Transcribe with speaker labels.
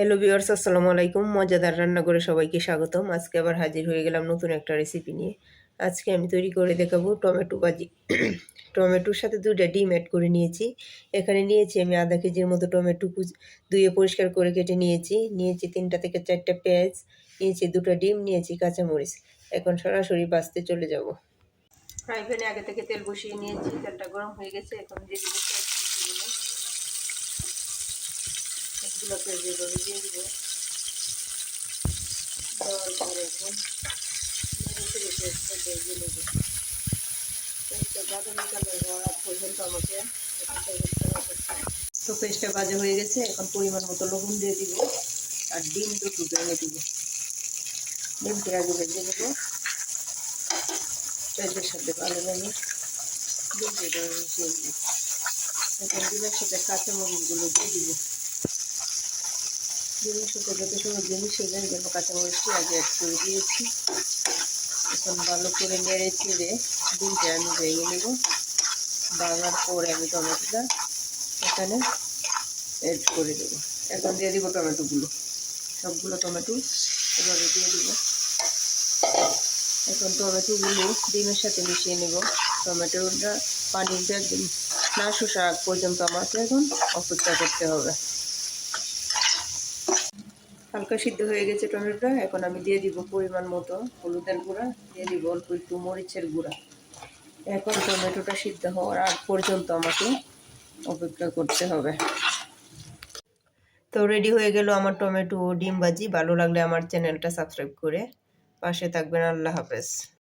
Speaker 1: Hello viewers, আসসালামু আলাইকুম। মজাদার রান্না করে সবাইকে স্বাগতম। আজকে আবার হাজির হয়ে গেলাম নতুন একটা রেসিপি নিয়ে। আজকে আমি তৈরি করে দেখাবো টমেটো ভাজি। টমেটোর সাথে 2টা ডিম অ্যাড করে নিয়েছি। এখানে নিয়েছি আমি আধা কেজির মতো টমেটো ধুয়ে পরিষ্কার করে কেটে নিয়েছি। 3টা থেকে 4টা পেঁয়াজ, নিয়েছি 2টা ডিম, নিয়েছি কাঁচামরিচ। এখন সরাসরি ভাজতে চলে যাব। ফ্রাই প্যানে আগে থেকে তেল বসিয়ে নিয়েছি, তেলটা গরম হয়ে গেছে। এখন দিয়ে দিব পেঁয়াজগুলো, এগুলো যেভাবে দিয়ে দিব। দেওয়ার পরে এখন পেঁয়াজটা ভেজে নেব। পেঁয়াজটা বাদামি কালার হওয়া পর্যন্ত আমাকে অপেক্ষা করতে হবে। তো পেঁয়াজটা ভাজা হয়ে গেছে, এখন পরিমাণ মতো লবণ দিয়ে দিব আর ডিম দুটো ভেঙে দিব। ডিমটা আগে ভেজে নেব পেঁয়াজের সাথে ভালোভাবে। ডিমটা মিশিয়ে দিব। এখন ডিমের সাথে কাঁচামরিচগুলো দিয়ে দিব। ডিমের সাথে যত সহজে মিশে যায় যেন কাঁচামরিচটি আগে অ্যাড করে দিয়েছি। এখন ভালো করে নেড়ে চেড়ে ডিমটা আমি ভেঙে নেব। ভাঙার পরে আমি টমেটোটা এখানে অ্যাড করে দেবো। এখন দিয়ে দিব টমেটোগুলো, সবগুলো টমেটো এভাবে দিয়ে দিব। এখন টমেটোগুলো ডিমের সাথে মিশিয়ে নেব। টমেটোটা পানিটা একদম না শোষা আগ পর্যন্ত আমাকে এখন অপেক্ষা করতে হবে। হালকা সিদ্ধ হয়ে গেছে টমেটোটা। এখন আমি দিয়ে দিব পরিমাণ মতো হলুদের গুঁড়া, দিয়ে দিব অল্প একটু মরিচের গুঁড়া। এখন টমেটোটা সিদ্ধ হওয়ার আগ পর্যন্ত আমাকে অপেক্ষা করতে হবে। তো রেডি হয়ে গেল আমার টমেটো ডিম ভাজি। ভালো লাগলে আমার চ্যানেলটা সাবস্ক্রাইব করে পাশে থাকবেন। আল্লাহ হাফেজ।